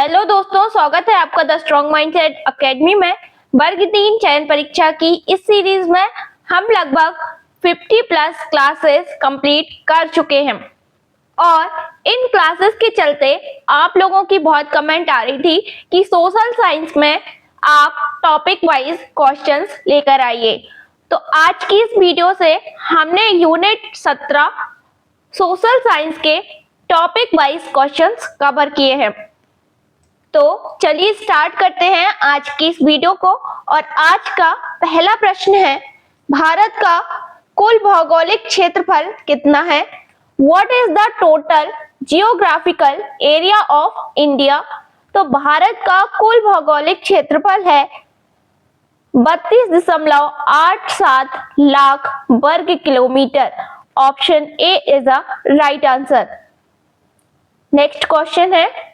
Hello दोस्तों, स्वागत है आपका द स्ट्रॉन्ग माइंडसेट एकेडमी में। वर्ग 3 चयन परीक्षा की इस सीरीज में हम लगभग 50 प्लस क्लासेस कंप्लीट कर चुके हैं और इन क्लासेस के चलते आप लोगों की बहुत कमेंट आ रही थी कि सोशल साइंस में आप टॉपिक वाइज क्वेश्चंस लेकर आइए। तो आज की इस वीडियो से हमने यूनिट 17 सोशल साइंस के टॉपिक वाइज क्वेश्चंस कवर किए हैं। तो चलिए स्टार्ट करते हैं आज की इस वीडियो को। और आज का पहला प्रश्न है, भारत का कुल भौगोलिक क्षेत्रफल कितना है? What is the total geographical area of India? तो भारत का कुल भौगोलिक क्षेत्रफल है 32.87 लाख वर्ग kilometre. Option A is the right answer. Next question है,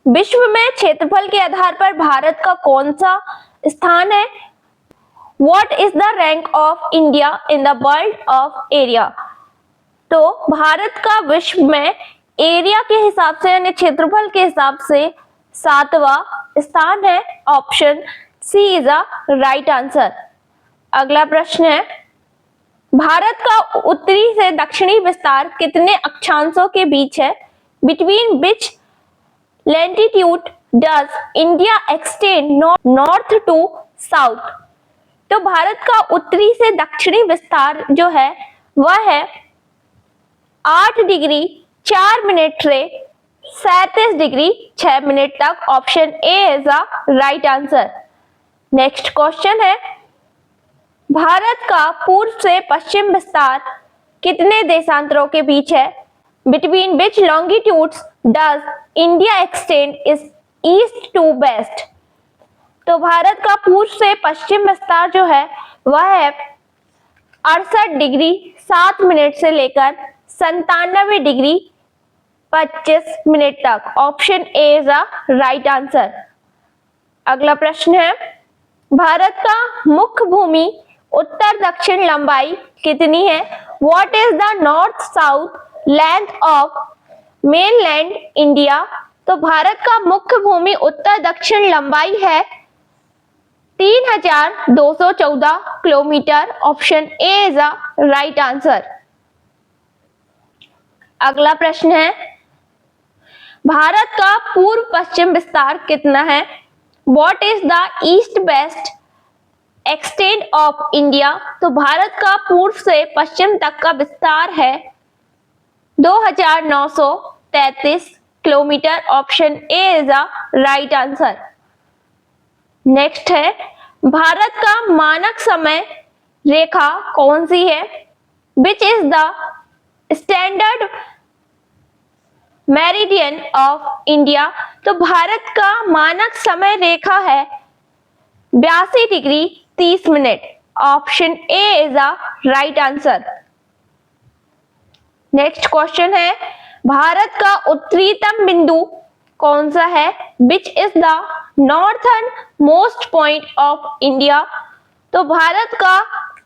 विश्व में क्षेत्रफल के आधार पर भारत का कौन सा स्थान है? What is the rank of India in the world of area? तो भारत का विश्व में एरिया के हिसाब से यानी क्षेत्रफल के हिसाब से 7वां स्थान है। Option C is a right answer. अगला प्रश्न है, भारत का उत्तरी से दक्षिणी विस्तार कितने अक्षांशों के बीच है? Between which longitude does India extend north to south? तो भारत का उत्तरी से दक्षिणी विस्तार जो है वह है 8 डिग्री 4 मिनट से 37 डिग्री 6 मिनट तक। Option A is the right answer. Next question है, भारत का पूर्व से पश्चिम विस्तार कितने देशांतरों के बीच है? Between which longitudes does India extend is east to west? तो भारत का पूर्व से पश्चिम विस्तार जो है वह है 68 डिग्री 7 मिनट से लेकर 97 डिग्री 25 मिनट तक। Option A is the right answer. अगला प्रश्न है, भारत का मुख्य भूमि उत्तर दक्षिण लंबाई कितनी है? What is the north south length of mainland India? तो भारत का मुख्य भूमि उत्तर दक्षिण लंबाई है 3214 kilometre. Option A is the right answer. अगला प्रश्न है, भारत का पूर्व पश्चिम विस्तार कितना है? What is the east west extend of India? तो भारत का पूर्व से पश्चिम तक का विस्तार है 2933 kilometre. Option A is the right answer. Next है, भारत का मानक समय रेखा कौन सी है? Which is the standard meridian of India? तो भारत का मानक समय रेखा है 82 degree 30 minute. Option A is the right answer. Next question है, भारत का उत्तरीतम बिंदु कौन सा है? Which is the northern most point of India? तो भारत का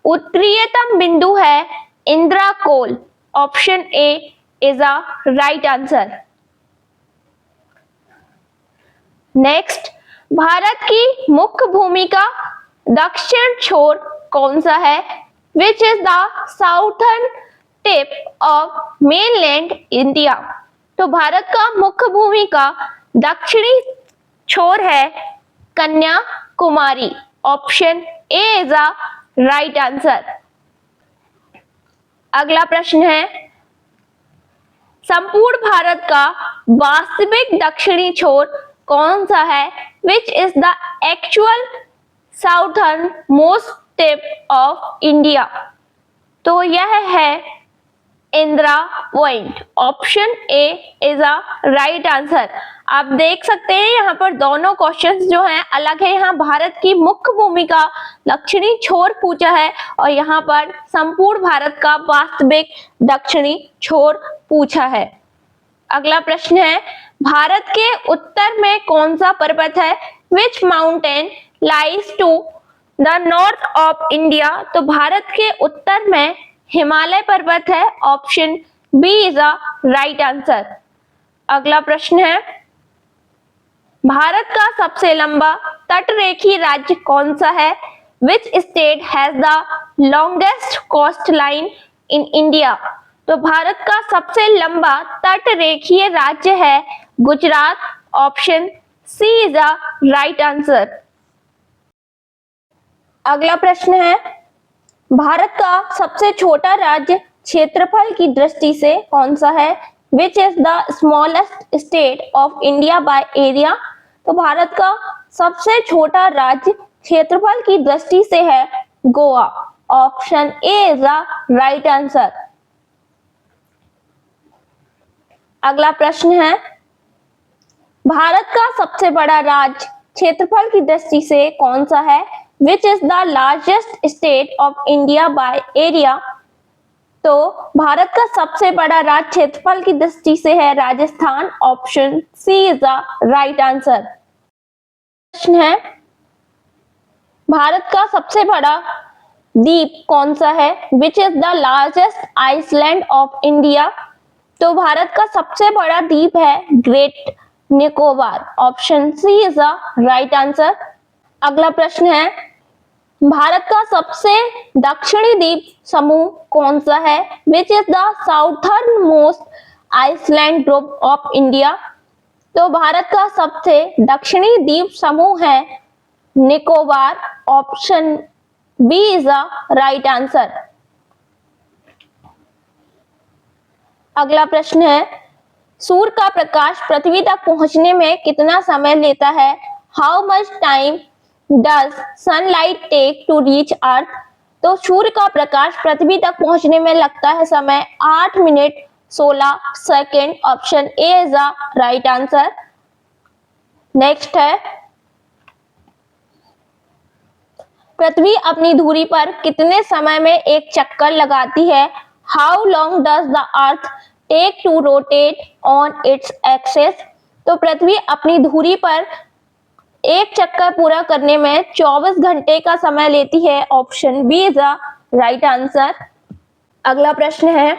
उत्तरीतम बिंदु है इंदिरा कोल। Option A is the right answer. Next, Bharat की मुख्य भूमि का दक्षिण छोर कौन सा है? Which is the southern tip of mainland India? तो भारत का मुख्य भूमि का दक्षिणी छोर है Kanyakumari. Option A is the right answer. अगला प्रश्न है, संपूर्ण भारत का वास्तविक दक्षिणी छोर कौन सा है? Which is the actual southern most tip of India? तो यह है Indira point. Option A is a right answer. आप देख सकते हैं यहाँ पर दोनों क्वेश्चंस जो हैं अलग है। यहाँ भारत की मुख्य भूमि का दक्षिणी छोर पूछा है और यहाँ पर संपूर्ण भारत का वास्तविक दक्षिणी छोर पूछा है। अगला प्रश्न है, भारत के उत्तर में कौन सा पर्वत है? Which mountain lies to the north of India? तो भारत के उत्तर में हिमालय पर्वत है। Option B is a right answer. अगला प्रश्न है, भारत का सबसे लंबा तटरेखीय राज्य कौन सा है? Which state has the longest coastline in India? तो भारत का सबसे लंबा तटरेखीय राज्य है Gujarat. Option C is the right answer. अगला प्रश्न है, भारत का सबसे छोटा राज्य क्षेत्रफल की दृष्टि से कौन सा है? Which is the smallest state of India by area? तो भारत का सबसे छोटा राज्य क्षेत्रफल की दृष्टि से है Goa. Option A is the right answer. अगला प्रश्न है, भारत का सबसे बड़ा राज्य क्षेत्रफल की दृष्टि से कौन सा है? Which is the largest state of India by area? तो भारत का सबसे बड़ा राज्य क्षेत्रफल की दृष्टि से है Rajasthan. Option C is the right answer. प्रश्न है, भारत का सबसे बड़ा द्वीप कौन सा है? Which is the largest island of India? तो भारत का सबसे बड़ा द्वीप है Great Nicobar. Option C is the right answer. अगला प्रश्न है, भारत का सबसे दक्षिणी द्वीप समूह कौन सा है? Which is the southern most island group of India? तो भारत का सबसे दक्षिणी द्वीप समूह है Nicobar. Option B is the right answer. अगला प्रश्न है, सूर्य का प्रकाश पृथ्वी तक पहुंचने में कितना समय लेता है? How much time does sunlight take to reach earth? तो सूर्य का प्रकाश पृथ्वी तक पहुंचने में लगता है समय 8 minute 16 second. Option A is the right answer. Next है, पृथ्वी अपनी धुरी पर कितने समय में एक चक्कर लगाती है? How long does the earth take to rotate on its axis? तो पृथ्वी अपनी धुरी पर एक चक्कर पूरा करने में 24 घंटे का समय लेती है। Option B is the right answer. अगला प्रश्न है,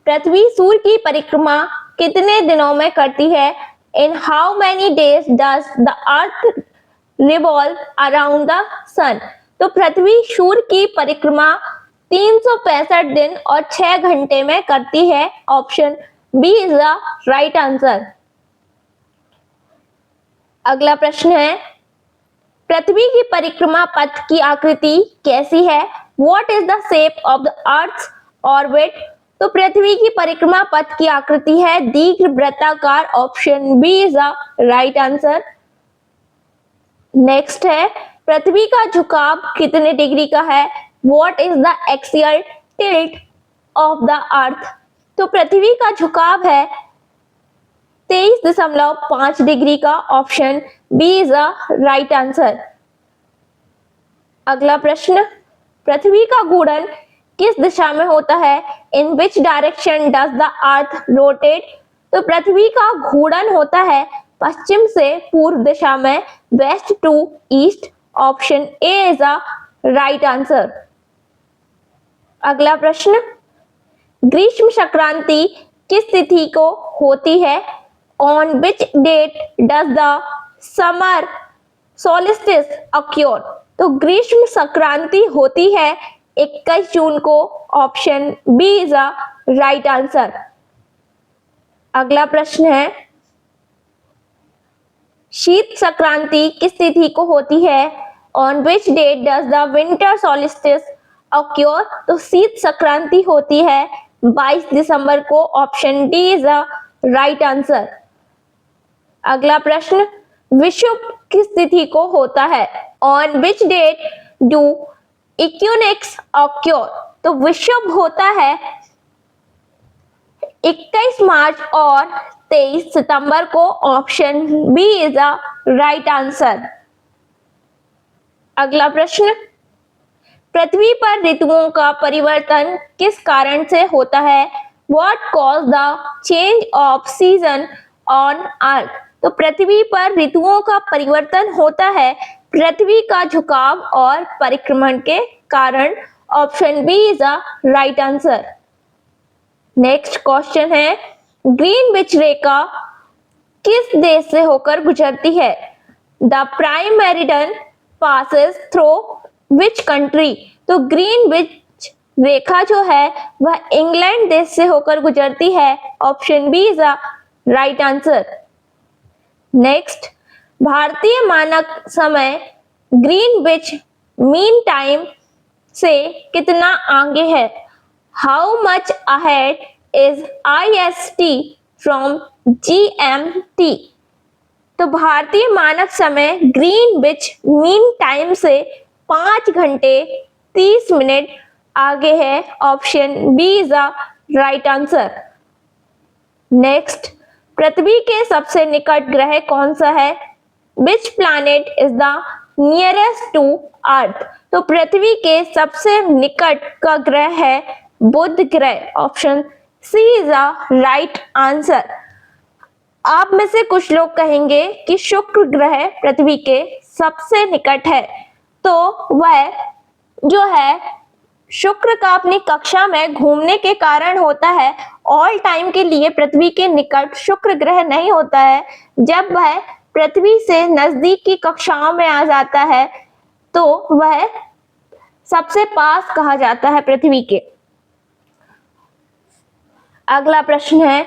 पृथ्वी सूर्य की परिक्रमा कितने दिनों में करती है? In how many days does the earth revolve around the sun? तो पृथ्वी सूर्य की परिक्रमा 365 दिन और 6 घंटे में करती है। Option B is the right answer. अगला प्रश्न है, पृथ्वी की परिक्रमा पथ की आकृति कैसी है? What is the shape of the earth's orbit? तो पृथ्वी की परिक्रमा पथ की आकृति है दीर्घ वृत्ताकार। Option B is the right answer. Next है, पृथ्वी का झुकाव कितने डिग्री का है? What is the axial tilt of the earth? तो पृथ्वी का झुकाव है 23.5 डिग्री का। Option B is the right answer. अगला प्रश्न, पृथ्वी का घूर्णन किस दिशा में होता है? In which direction does the earth rotate? तो पृथ्वी का घूर्णन होता है पश्चिम से पूर्व दिशा में, west to east. Option A is the right answer. अगला प्रश्न, ग्रीष्म संक्रांति किस तिथि को होती है? On which date does the summer solstice occur? तो ग्रीष्म संक्रांति होती है 21 जून को। Option B is the right answer. अगला प्रश्न है, शीत संक्रांति किस तिथि को होती है? On which date does the winter solstice occur? तो शीत संक्रांति होती है 22 दिसंबर को। Option D is the right answer. अगला प्रश्न, विषुव किस तिथि को होता है? On which date do equinox occur? तो विषुव होता है 21 मार्च और 23 सितंबर को। Option B is the right answer. अगला प्रश्न, पृथ्वी पर ऋतुओं का परिवर्तन किस कारण से होता है? What cause the change off season on earth? तो पृथ्वी पर ऋतुओं का परिवर्तन होता है पृथ्वी का झुकाव और परिक्रमण के कारण। Option B is the right answer. Next question है, ग्रीनविच रेखा किस देश से होकर गुजरती है? The prime meridian passes through which country? तो ग्रीनविच रेखा जो है वह इंग्लैंड देश से होकर गुजरती है। Option B is the right answer. Next, भारतीय मानक समय ग्रीनविच मीन टाइम से कितना आगे है? How much ahead is IST from GMT? तो भारतीय मानक समय ग्रीनविच मीन टाइम से 5 घंटे 30 मिनट आगे है। Option B is the right answer. Next, पृथ्वी के सबसे निकट ग्रह कौन सा है? Which planet is the nearest to earth? तो पृथ्वी के सबसे निकट का ग्रह है बुध ग्रह। Option C is the right answer. आप में से कुछ लोग कहेंगे कि शुक्र ग्रह पृथ्वी के सबसे निकट है, तो वह जो है शुक्र का अपनी कक्षा में घूमने के कारण होता है। ऑल टाइम के लिए पृथ्वी के निकट शुक्र ग्रह नहीं होता है। जब वह पृथ्वी से नजदीक की कक्षाओं में आ जाता है तो वह सबसे पास कहा जाता है पृथ्वी के। अगला प्रश्न है,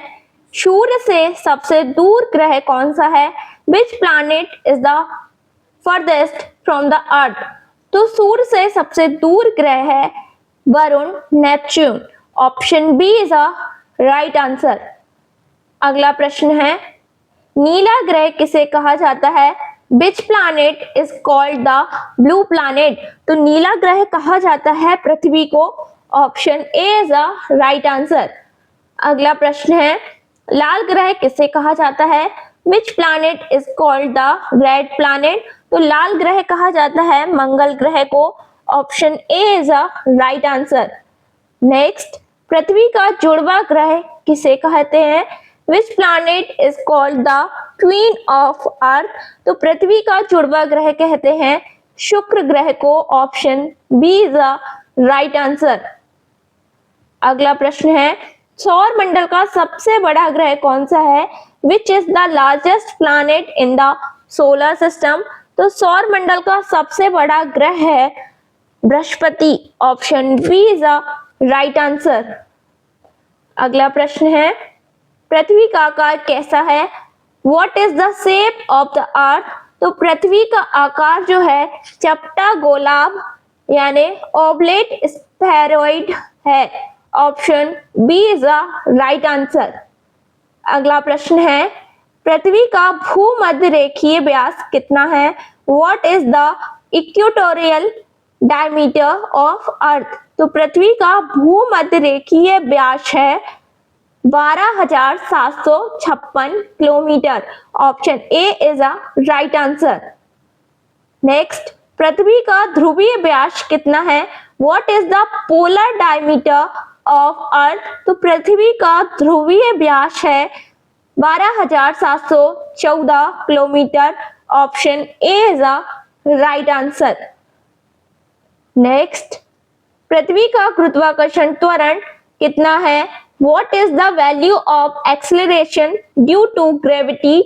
सूर्य से सबसे दूर ग्रह कौन सा है? Which planet is the farthest from the earth? तो सूर्य से सबसे दूर ग्रह है Varun, Neptune. Option B is the right answer. अगला प्रश्न है, नीला ग्रह किसे कहा जाता है? Which planet is called the blue planet? तो नीला ग्रह कहा जाता है पृथ्वी को। Option A is the right answer. अगला प्रश्न है, लाल ग्रह किसे कहा जाता है? Which planet is called the red planet? तो लाल ग्रह कहा जाता है मंगल ग्रह को। Option A is the right answer. Next, पृथ्वी का जुड़वा ग्रह किसे कहते हैं? Which planet is called the twin of earth? तो पृथ्वी का जुड़वा ग्रह कहते हैं शुक्र ग्रह को। Option B is the right answer. अगला प्रश्न है, सौर मंडल का सबसे बड़ा ग्रह कौन सा है? Which is the largest planet in the solar system? तो सौर मंडल का सबसे बड़ा ग्रह है बृहस्पति। Option B is the right answer. अगला प्रश्न है, पृथ्वी का आकार कैसा है? What is the shape of the earth? तो पृथ्वी का आकार जो है चपटा गोलाभ यानी ओवलेट स्फेरॉइड है। Option B is the right answer. अगला प्रश्न है, पृथ्वी का भूमध्य रेखीय व्यास कितना है? What is the equatorial diameter of earth? तो पृथ्वी का भूमध्य रेखीय व्यास है 12,756 kilometre. Option A is a right answer. Next, पृथ्वी का ध्रुवीय व्यास कितना है? What is the polar diameter of earth? तो पृथ्वी का ध्रुवीय व्यास है 12,714 kilometre. Option A is a right answer. Next, पृथ्वी का गुरुत्वाकर्षण त्वरण कितना है? What is the value of acceleration due to gravity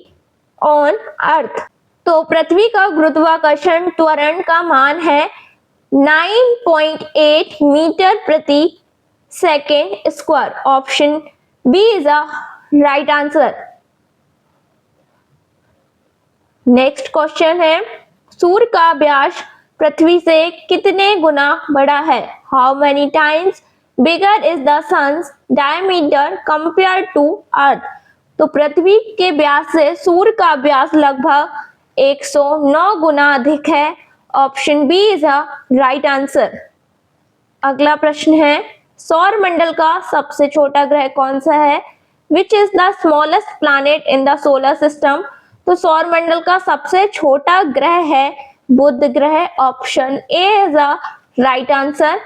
on Earth? तो पृथ्वी का गुरुत्वाकर्षण त्वरण का मान है 9.8 मीटर प्रति second square. Option B is a right answer. Next question है, सूर्य का व्यास पृथ्वी से कितने गुना बड़ा है? How many times bigger is the sun's diameter compare to earth? तो पृथ्वी के व्यास से सूर्य का व्यास लगभग 109 गुना अधिक है। Option B is a right answer. अगला प्रश्न है, सौर मंडल का सबसे छोटा ग्रह कौन सा है? Which is the smallest planet in the solar system? तो सौर मंडल का सबसे छोटा ग्रह है बुध ग्रह। Option A is a right answer.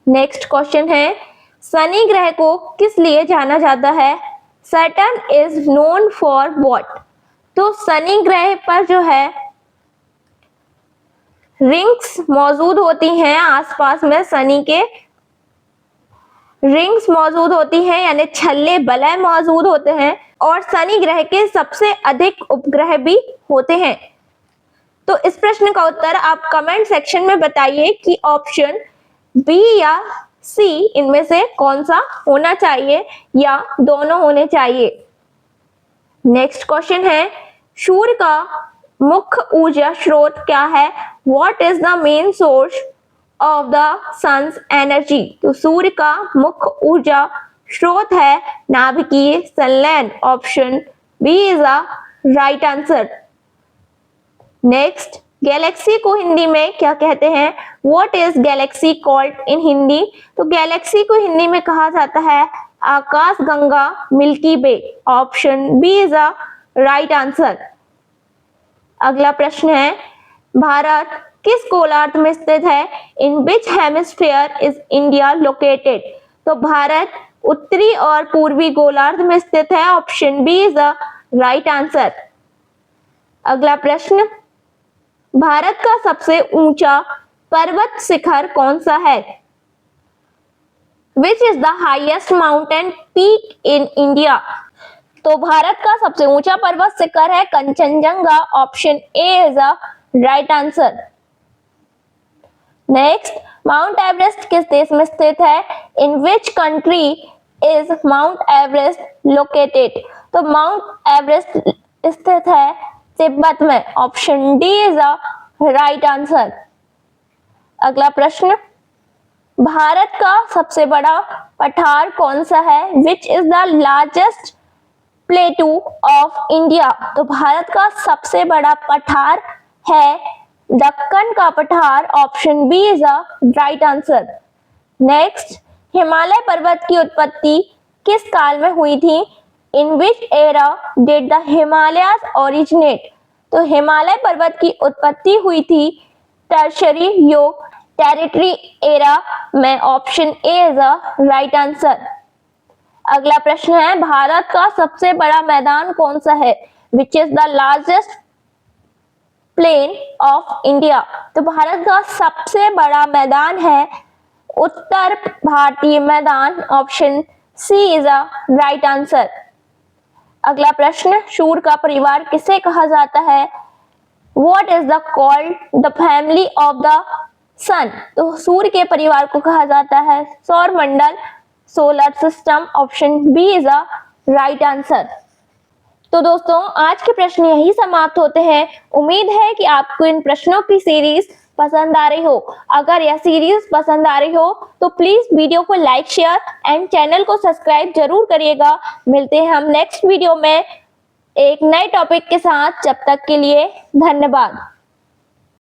Next question है, शनि ग्रह को किस लिए जाना जाता है? Saturn is known for what? तो शनि ग्रह पर जो है रिंग्स मौजूद होती हैं आसपास में शनि के, रिंग्स मौजूद होती हैं, यानी छल्ले वलय मौजूद होते हैं, और शनि ग्रह के सबसे अधिक उपग्रह भी होते हैं। तो इस प्रश्न का उत्तर आप कमेंट सेक्शन में बताइए कि ऑप्शन बी या सी इनमें से कौन सा होना चाहिए या दोनों होने चाहिए। नेक्स्ट क्वेश्चन है, सूर्य का मुख्य ऊर्जा स्रोत क्या है? What is the main source of the sun's energy? तो सूर्य का मुख्य ऊर्जा स्रोत है नाभिकीय संलयन। Option B is the right answer. Next, galaxy को हिंदी में क्या कहते हैं? What is galaxy called in Hindi? तो गैलेक्सी को हिंदी में कहा जाता है आकाश गंगा, Milky Way. Option B is the right answer. अगला प्रश्न है, भारत किस गोलार्ध में स्थित है? In which hemisphere is India located? तो भारत उत्तरी और पूर्वी गोलार्ध में स्थित है। Option B is the right answer. अगला प्रश्न, भारत का सबसे ऊंचा पर्वत शिखर कौन सा है? Which is the highest mountain peak in India? तो भारत का सबसे ऊंचा पर्वत शिखर है Kanchenjunga. Option A is the right answer. Next, Mount Everest किस देश में स्थित है? In which country is Mount Everest located? तो माउंट एवरेस्ट स्थित है तिब्बत में। Option D is the right answer. अगला प्रश्न, भारत का सबसे बड़ा पठार कौन सा है? Which is the largest प्लेटू of India? तो भारत का सबसे बड़ा पठार है दक्कन का पठार। Option B is the right answer. Next, Himalaya पर्वत की उत्पत्ति किस काल में हुई थी? In which era did the Himalayas originate? तो हिमालय पर्वत की उत्पत्ति हुई थी टर्शरी युग, टेरिटरी एरा में। Option A is the right answer. अगला प्रश्न है, भारत का सबसे बड़ा मैदान कौन सा है? Which is the largest plain of India? तो भारत का सबसे बड़ा मैदान है उत्तर भारतीय मैदान। Option C is the right answer. अगला प्रश्न, सूर्य का परिवार किसे कहा जाता है? What is the called the family of the sun? तो सूर्य के परिवार को कहा जाता है सौर मंडल, solar system. Option B is the right answer. तो दोस्तों, आज के प्रश्न यही समाप्त होते हैं। उम्मीद है कि आपको इन प्रश्नों की सीरीज पसंद आ रही हो। अगर यह सीरीज पसंद आ रही हो तो प्लीज वीडियो को लाइक, शेयर एंड चैनल को सब्सक्राइब जरूर करिएगा। मिलते हैं हम नेक्स्ट वीडियो में एक नए टॉपिक के साथ। जब तक के लिए धन्यवाद।